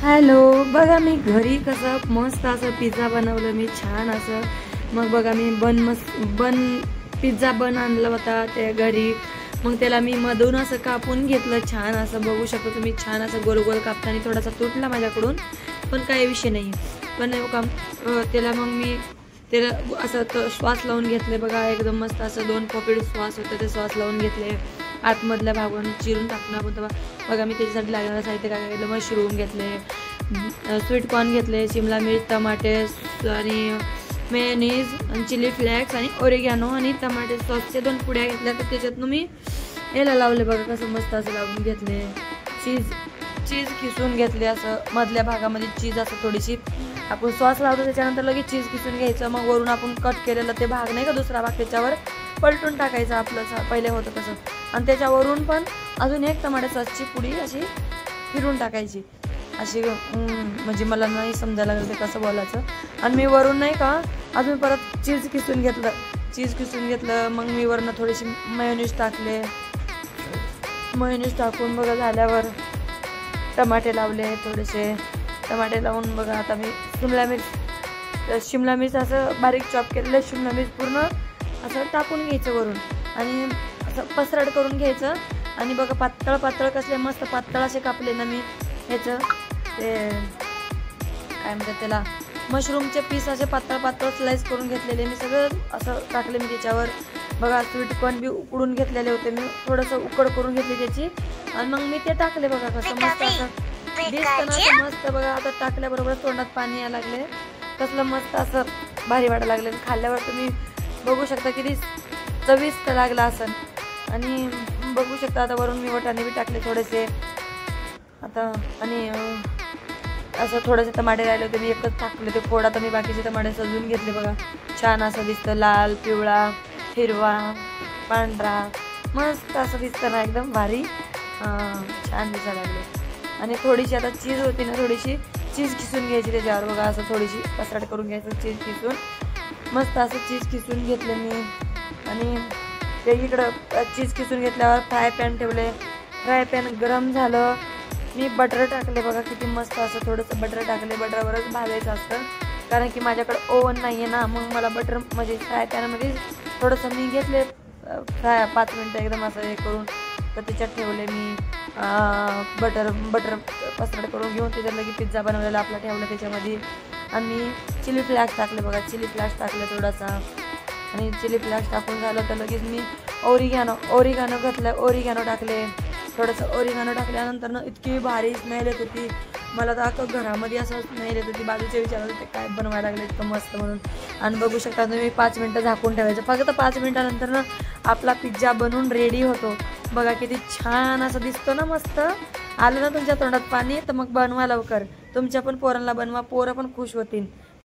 Hello, बघा मी घरी कसं मस्त असं पिझ्झा बनवलं मी छान असं। मग बघा मी पिझ्झा बन आणला होता त्या घरी। मग त्याला मी मधून असं कापून घेतलं छान असं, बघू शकता तुम्ही छान असं गोल गोल कापताना थोडासा तुटला माझ्याकडून, पण काही विषय नाही। पण त्याला मग मी त्याला असं श्वास लावून घेतले बघा, एकदम मस्त असं 2 पॉकेट श्वास होते ते श्वास लावून घेतले। आतमधल्या भागावरून चिरून टाकणं आपण बघा। मी त्याच्यासाठी लागणारं साहित्य काय घेतलं, मशरूम घेतले, स्वीट कॉर्न घेतले, शिमला मिर्च, टमाटे आणि मेयोनीज आणि चिली फ्लेक्स आणि ओरिगॅनो आणि टमाटे सॉसचे 2 पुड्या घेतल्या। तर त्याच्यातून मी याला लावले बघा, कसं मस्त असं लावून घेतले। चीज किसून घेतले, असं मधल्या भागामध्ये चीज असं थोडीशी आपण सॉस लावतो त्याच्यानंतर लगेच चीज किसून घ्यायचं। मग वरून आपण कट केलेलं ते भाग नाही का दुसरा भाग त्याच्यावर पलटून टाकायचं आपलं पहिले होतं तसं, आणि त्याच्यावरून पण अजून एक टमाटे सॉसची पुडी अशी फिरून टाकायची अशी। म्हणजे मला नाही समजायला लागलं ते कसं बोलायचं। आणि मी वरून नाही का अजून परत चीज किसून घेतलं। मग मी वरून थोडीशी मेयोनीज टाकले, मेयोनीज टाकून बघा झाल्यावर टमाटे लावले, थोडेसे टमाटे लावून बघा आता मी शिमला मिर्च असं बारीक चॉप केलेलं शिमला मिर्च पूर्ण असं टाकून घ्यायचं वरून आणि असं पसरट करून घ्यायचं। आणि बघा पातळ कसले मस्त पातळ असे कापले ना मी ह्याचं ते काय म्हणतात त्याला मशरूमचे पीस असे पातळ स्लाइस करून घेतलेले मी सगळं असं टाकले मी त्याच्यावर। बघा स्वीट कॉर्न बी उकडून घेतलेले होते मी, थोडंसं उकड करून घेतली त्याची आणि मग मी ते टाकले बघा, कसं मस्त असं दिसतं ना मस्त बघा। आता टाकल्याबरोबर तोंडात पाणी यायला लागले, कसलं मस्त असं भारी वाटायला लागले। खाल्ल्यावर तुम्ही बघू शकता किती चविष्ट लागला असं। आणि बघू शकता आता वरून मी वाटाणे बी टाकले थोडेसे आता, आणि असं थोडेसे टमाटे राहिले होते मी एकच टाकले ते फोड। आता मी बाकीचे टमाटे सजवून घेतले बघा, छान असं दिसतं, लाल, पिवळा, हिरवा, पांढरा मस्त असं दिसतं ना, एकदम भारी छान दिसायला लागले। आणि थोडीशी आता चीज होती ना, थोडीशी चीज किसून घ्यायची त्याच्यावर बघा, असं थोडीशी पसरट करून घ्यायचं चीज किसून, मस्त असं चीज किसून घेतलं मी। आणि ते इकडं चीज किसून घेतल्यावर फ्राय पॅन ठेवले, फ्राय पॅन गरम झालं, मी बटर टाकले बघा, किती मस्त असं थोडंसं बटर टाकले। बटरवरच भाजायचं असतं कारण की माझ्याकडे ओव्हन नाही आहे ना, मग मला बटर म्हणजे फ्राय पॅनमध्ये थोडंसं मी घेतले फ्राय 5 मिनटं एकदम असं हे करून, तर त्याच्यात ठेवले मी बटर पसरट करून घेऊन त्याच्यात लगेच पिझ्झा बनवलेला आपला ठेवला त्याच्यामध्ये। आणि मी चिली फ्लेक्स टाकले बघा, चिली फ्लेक्स टाकले थोडासा, आणि चिली फ्लेक्स टाकून झालं तर लगेच मी ओरिगॅनो टाकले, थोडंसं ओरिगॅनो टाकल्यानंतर ना इतकी भारी स्मेल येत होती मला, तर अख्खं घरामध्ये असं स्मेल येत होती। बाजूचे विचारत होते काय बनवायला लागले इतकं मस्त म्हणून। आणि बघू शकता तुम्ही 5 मिनटं झाकून ठेवायचं, फक्त 5 मिनटानंतर ना आपला पिझ्झा बनवून रेडी होतो बघा। किती छान असं दिसतो ना, मस्त आलं ना तुमच्या तोंडात पाणी, तर मग बनवा लवकर, तुमच्या पण पोरांना बनवा, पोरं पण खुश होतील।